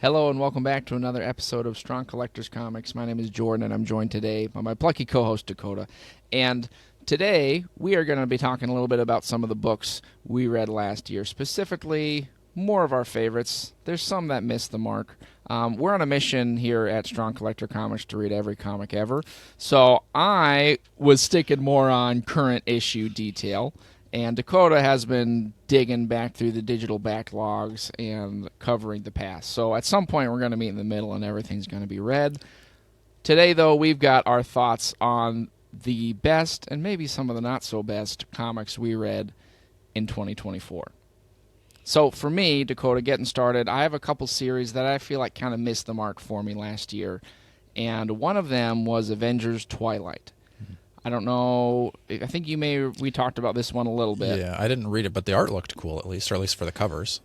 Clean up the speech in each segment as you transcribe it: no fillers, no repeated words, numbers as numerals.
Hello and welcome back to another episode of Strong Collectors Comics. My name is Jordan and I'm joined today by my plucky co-host Dakota. And today we are going to be talking a little bit about some of the books we read last year, specifically more of our favorites. There's some that missed the mark. We're on a mission here at Strong Collector Comics to read every comic ever. So I was sticking more on current issue detail. And Dakota has been digging back through the digital backlogs and covering the past. So at some point we're going to meet in the middle and everything's going to be read. Today, though, we've got our thoughts on the best and maybe some of the not-so-best comics we read in 2024. So for me, Dakota, getting started, I have a couple series that I feel like kind of missed the mark for me last year. And one of them was Avengers Twilight. I don't know. I think we talked about this one a little bit. Yeah, I didn't read it, but the art looked cool or at least for the covers.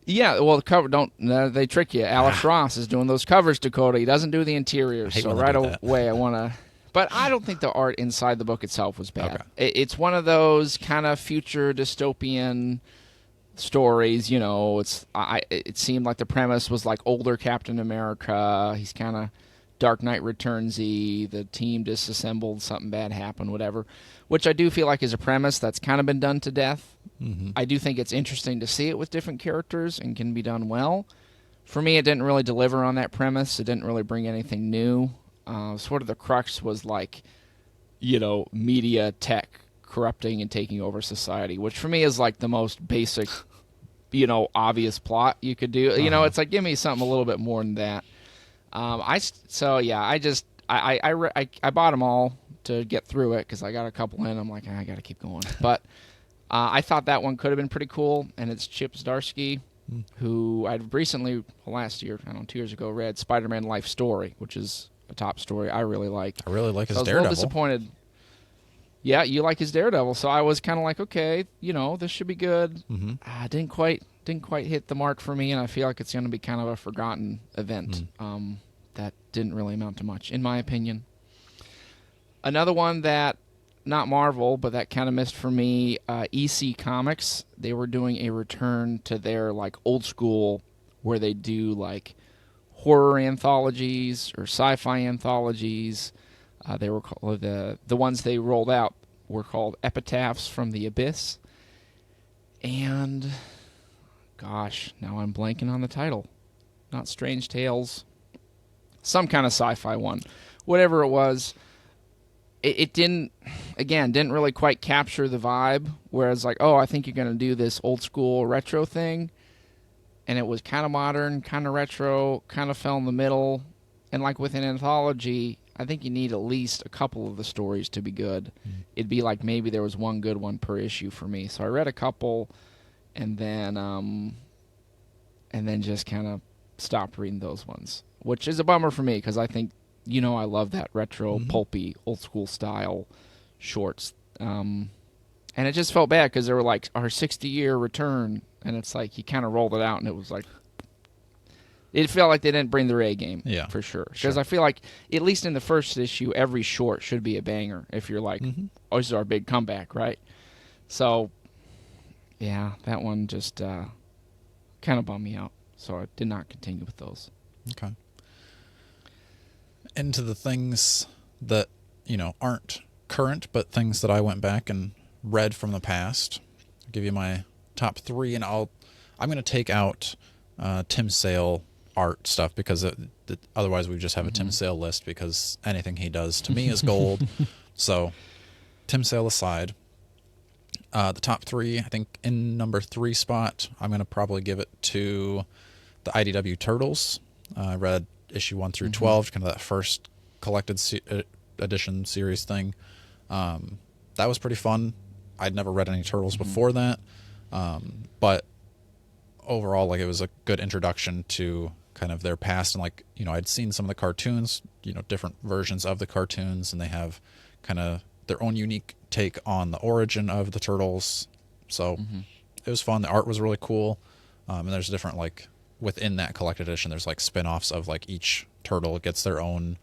Yeah, well, the cover they trick you. Alex Ross is doing those covers, Dakota. He doesn't do the interiors, so right away I want to. But I don't think the art inside the book itself was bad. Okay. It's one of those kind of future dystopian stories. You know, it seemed like the premise was like older Captain America. He's kind of Dark Knight Returns-y, the team disassembled, something bad happened, whatever, which I do feel like is a premise that's kind of been done to death. Mm-hmm. I do think it's interesting to see it with different characters and can be done well. For me, it didn't really deliver on that premise. It didn't really bring anything new. Sort of the crux was like, media tech corrupting and taking over society, which for me is like the most basic, obvious plot you could do. Uh-huh. It's like, give me something a little bit more than that. I bought them all to get through it because I got a couple in. I'm like, I got to keep going. But I thought that one could have been pretty cool, and it's Chip Zdarsky, who I'd recently, last year, 2 years ago, read Spider-Man Life Story, which is a top story I really like. I really like his Daredevil. Daredevil. I was a little disappointed. Yeah, you like his Daredevil, so I was kind of like, okay, this should be good. Mm-hmm. Didn't quite hit the mark for me, and I feel like it's going to be kind of a forgotten event that didn't really amount to much, in my opinion. Another one that, not Marvel, but that kind of missed for me, EC Comics. They were doing a return to their like old school, where they do like horror anthologies or sci-fi anthologies. They were called, the ones they rolled out were called Epitaphs from the Abyss, and gosh, now I'm blanking on the title. Not Strange Tales. Some kind of sci-fi one. Whatever it was, it didn't really quite capture the vibe, whereas like, I think you're going to do this old school retro thing, and it was kind of modern, kind of retro, kind of fell in the middle, and like with an anthology, I think you need at least a couple of the stories to be good. It'd be like maybe there was one good one per issue for me. So I read a couple, and then just kind of stopped reading those ones, which is a bummer for me because I think, I love that retro, pulpy, old school style shorts. And it just felt bad because they were like our 60-year return, and it's like he kind of rolled it out, and it was like, it felt like they didn't bring their A game, for sure. Because I feel like, at least in the first issue, every short should be a banger if you're like, this is our big comeback, right? So, yeah, that one just kind of bummed me out. So I did not continue with those. Okay. Into the things that, aren't current, but things that I went back and read from the past. I'll give you my top three, and I'm going to take out Tim Sale art stuff because otherwise we just have a Tim Sale list because anything he does to me is gold. So Tim Sale aside, the top three, I think in number 3 spot, I'm going to probably give it to the IDW Turtles. I read issue 1 through 12, kind of that first collected edition series thing. That was pretty fun. I'd never read any Turtles before that, but overall, like, it was a good introduction to kind of their past, and like, I'd seen some of the cartoons, different versions of the cartoons, and they have kind of their own unique take on the origin of the Turtles. So it was fun. The art was really cool, and there's different, like, within that collected edition, there's like spin-offs of like each turtle gets their own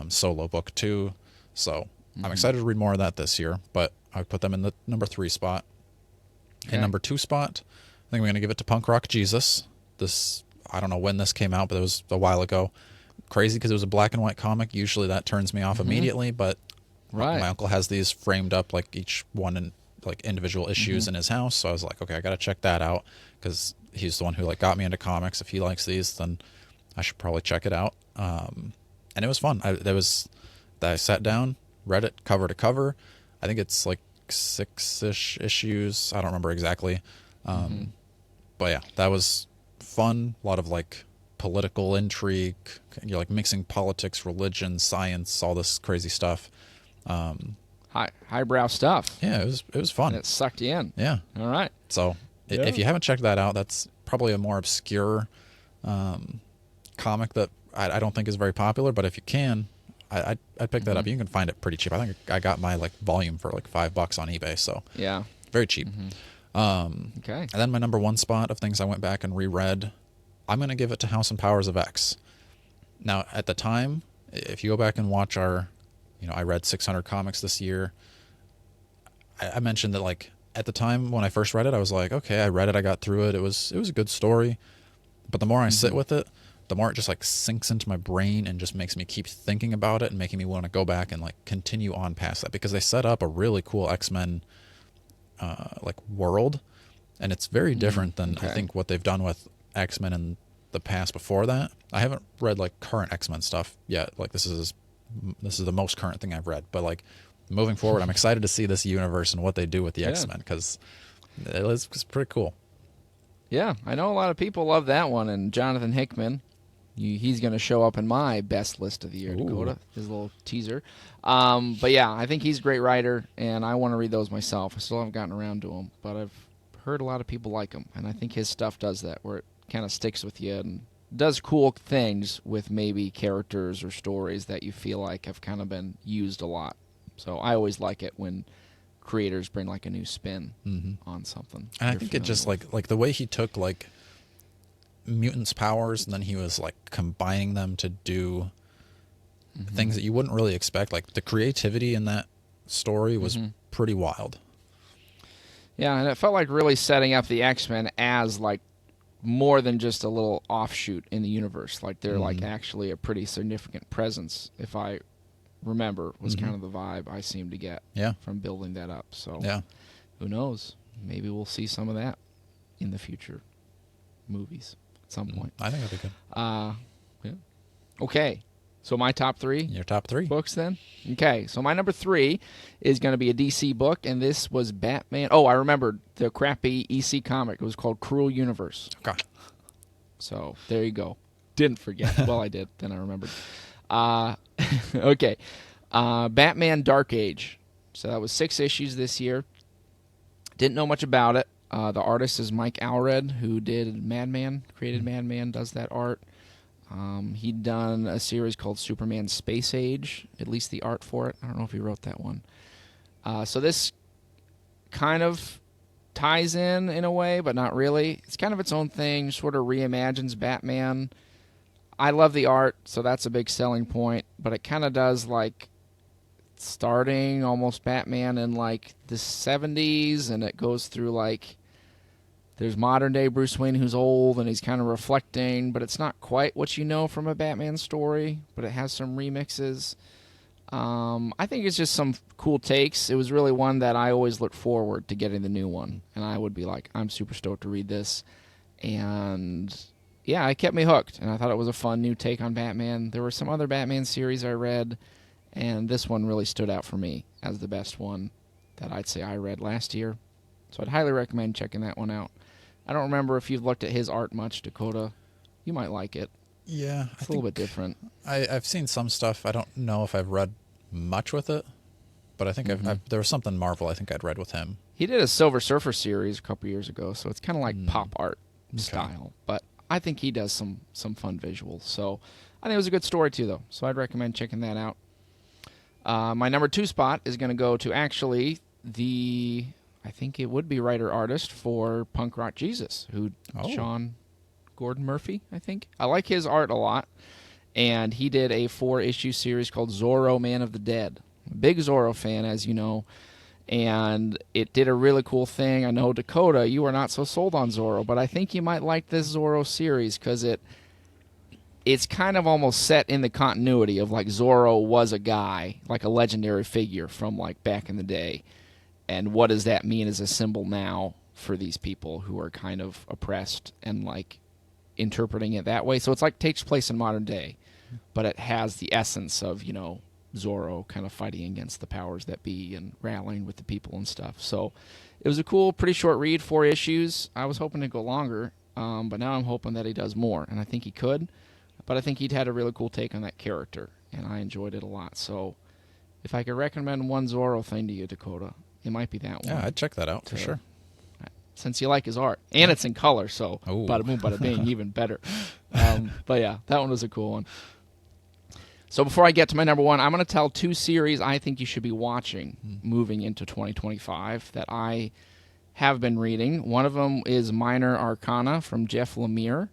solo book too. So I'm excited to read more of that this year, but I put them in the number 3 spot. Okay. In number 2 spot, I think I'm going to give it to Punk Rock Jesus. This I don't know when this came out, but it was a while ago. Crazy because it was a black and white comic. Usually that turns me off immediately, but my uncle has these framed up, like each one in like individual issues in his house. So I was like, okay, I got to check that out because he's the one who like got me into comics. If he likes these, then I should probably check it out. And it was fun. I sat down, read it cover to cover. I think it's like 6-ish issues. I don't remember exactly. But yeah, that was fun. A lot of like political intrigue. You're like mixing politics, religion, science, all this crazy stuff. Highbrow stuff. Yeah, it was fun. And it sucked you in. Yeah. All right. So if you haven't checked that out, that's probably a more obscure comic that I don't think is very popular. But if you can, I'd pick that up. You can find it pretty cheap. I think I got my like volume for like $5 on eBay. So yeah, very cheap. Okay. And then my number one spot of things I went back and reread, I'm going to give it to House and Powers of X. Now, at the time, if you go back and watch our, I read 600 comics this year. I mentioned that like at the time when I first read it, I was like, okay, I read it, I got through it. It was a good story. But the more I sit with it, the more it just like sinks into my brain and just makes me keep thinking about it and making me want to go back and like continue on past that, because they set up a really cool X-Men like world, and it's very different than I think what they've done with X-Men in the past before that. I haven't read like current X-Men stuff yet. Like this is the most current thing I've read, but like moving forward, I'm excited to see this universe and what they do with the X-Men, because it's pretty cool. Yeah, I know a lot of people love that one, and Jonathan Hickman, he's going to show up in my best list of the year, Dakota, his little teaser. But yeah, I think he's a great writer, and I want to read those myself. I still haven't gotten around to them, but I've heard a lot of people like him, and I think his stuff does that, where it kind of sticks with you and does cool things with maybe characters or stories that you feel like have kind of been used a lot. So I always like it when creators bring like a new spin on something. And I think it just like the way he took like mutants' powers and then he was like combining them to do things that you wouldn't really expect. Like the creativity in that story was pretty wild. Yeah, and it felt like really setting up the X-Men as like more than just a little offshoot in the universe. Like they're like actually a pretty significant presence, if I remember, was kind of the vibe I seemed to get from building that up. So who knows? Maybe we'll see some of that in the future movies at some point. I think that'd be good. Yeah. Okay. So my top three? Your top three. Books then? Okay. So my number 3 is going to be a DC book, and this was Batman. Oh, I remembered the crappy EC comic. It was called Cruel Universe. Okay. So there you go. Didn't forget. Well, I did. Then I remembered. Okay. Batman Dark Age. So that was 6 issues this year. Didn't know much about it. The artist is Mike Allred, who did Madman, created Madman, does that art. He'd done a series called Superman Space Age, at least the art for it. I don't know if he wrote that one. So this kind of ties in a way, but not really. It's kind of its own thing, sort of reimagines Batman. I love the art, so that's a big selling point, but it kind of does like starting almost Batman in like the 70s, and it goes through like there's modern day Bruce Wayne who's old and he's kind of reflecting, but it's not quite what you know from a Batman story, but it has some remixes. I think it's just some cool takes. It was really one that I always look forward to getting the new one, and I would be like, I'm super stoked to read this. And yeah, it kept me hooked, and I thought it was a fun new take on Batman. There were some other Batman series I read, and this one really stood out for me as the best one that I'd say I read last year. So I'd highly recommend checking that one out. I don't remember if you've looked at his art much, Dakota. You might like it. Yeah. It's a little bit different. I've seen some stuff. I don't know if I've read much with it, but I think there was something Marvel I think I'd read with him. He did a Silver Surfer series a couple years ago, so it's kind of like pop art style. But I think he does some fun visuals. So I think it was a good story too, though. So I'd recommend checking that out. My number 2 spot is going to go to actually I think it would be writer-artist for Punk Rock Jesus, Sean Gordon Murphy, I think. I like his art a lot, and he did a 4-issue series called Zorro, Man of the Dead. Big Zorro fan, as you know, And it did a really cool thing. I know, Dakota, you are not so sold on Zorro, but I think you might like this Zorro series because it's kind of almost set in the continuity of like Zorro was a guy, like a legendary figure from like back in the day. And what does that mean as a symbol now for these people who are kind of oppressed and like interpreting it that way? So it's like takes place in modern day, but it has the essence of, Zorro kind of fighting against the powers that be and rallying with the people and stuff. So it was a cool, pretty short read, 4 issues. I was hoping to go longer, but now I'm hoping that he does more, and I think he could. But I think he'd had a really cool take on that character, and I enjoyed it a lot. So if I could recommend one Zorro thing to you, Dakota, it might be that one. Yeah, I'd check that out for sure. Since you like his art. And it's in color, so bada boom, bada bing, even better. But yeah, that one was a cool one. So before I get to my number one, I'm going to tell 2 series I think you should be watching moving into 2025 that I have been reading. One of them is Minor Arcana from Jeff Lemire.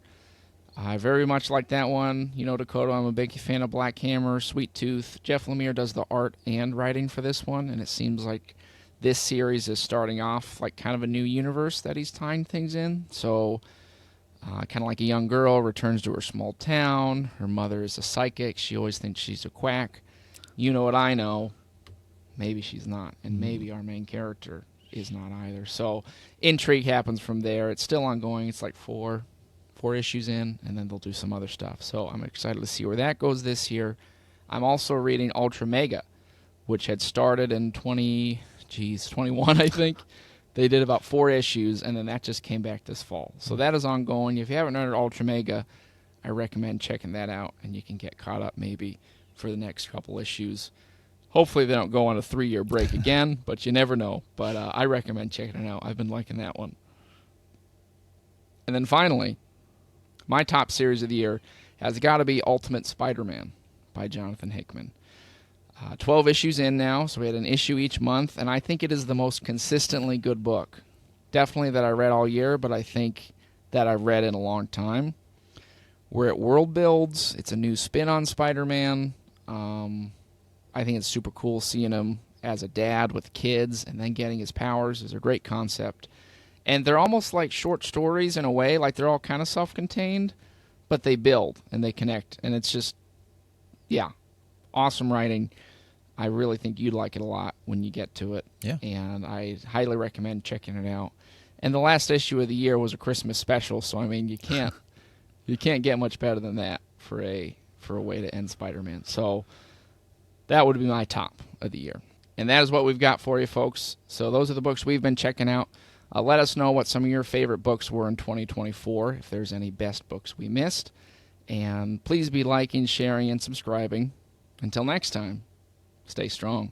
I very much like that one. Dakota, I'm a big fan of Black Hammer, Sweet Tooth. Jeff Lemire does the art and writing for this one, and it seems like this series is starting off like kind of a new universe that he's tying things in. So kind of like a young girl returns to her small town. Her mother is a psychic. She always thinks she's a quack. You know what I know. Maybe she's not. And maybe our main character is not either. So intrigue happens from there. It's still ongoing. It's like four issues in, and then they'll do some other stuff. So I'm excited to see where that goes this year. I'm also reading Ultra Mega, which had started in 21, I think. They did about 4 issues, and then that just came back this fall. So that is ongoing. If you haven't read Ultra Mega, I recommend checking that out, and you can get caught up maybe for the next couple issues. Hopefully they don't go on a 3-year break again, but you never know. But I recommend checking it out. I've been liking that one. And then finally, my top series of the year has got to be Ultimate Spider-Man by Jonathan Hickman. 12 issues in now, so we had an issue each month, and I think it is the most consistently good book. Definitely that I read all year, but I think that I've read in a long time. Where it world builds, it's a new spin on Spider-Man. I think it's super cool seeing him as a dad with kids and then getting his powers is a great concept. And they're almost like short stories in a way, like they're all kind of self-contained, but they build and they connect, and it's just, awesome writing. I really think you'd like it a lot when you get to it. Yeah. And I highly recommend checking it out. And the last issue of the year was a Christmas special, so I mean you can't get much better than that for a way to end Spider-Man. So that would be my top of the year. And that is what we've got for you, folks. So those are the books we've been checking out. Let us know what some of your favorite books were in 2024, if there's any best books we missed. And please be liking, sharing, and subscribing. Until next time, stay strong.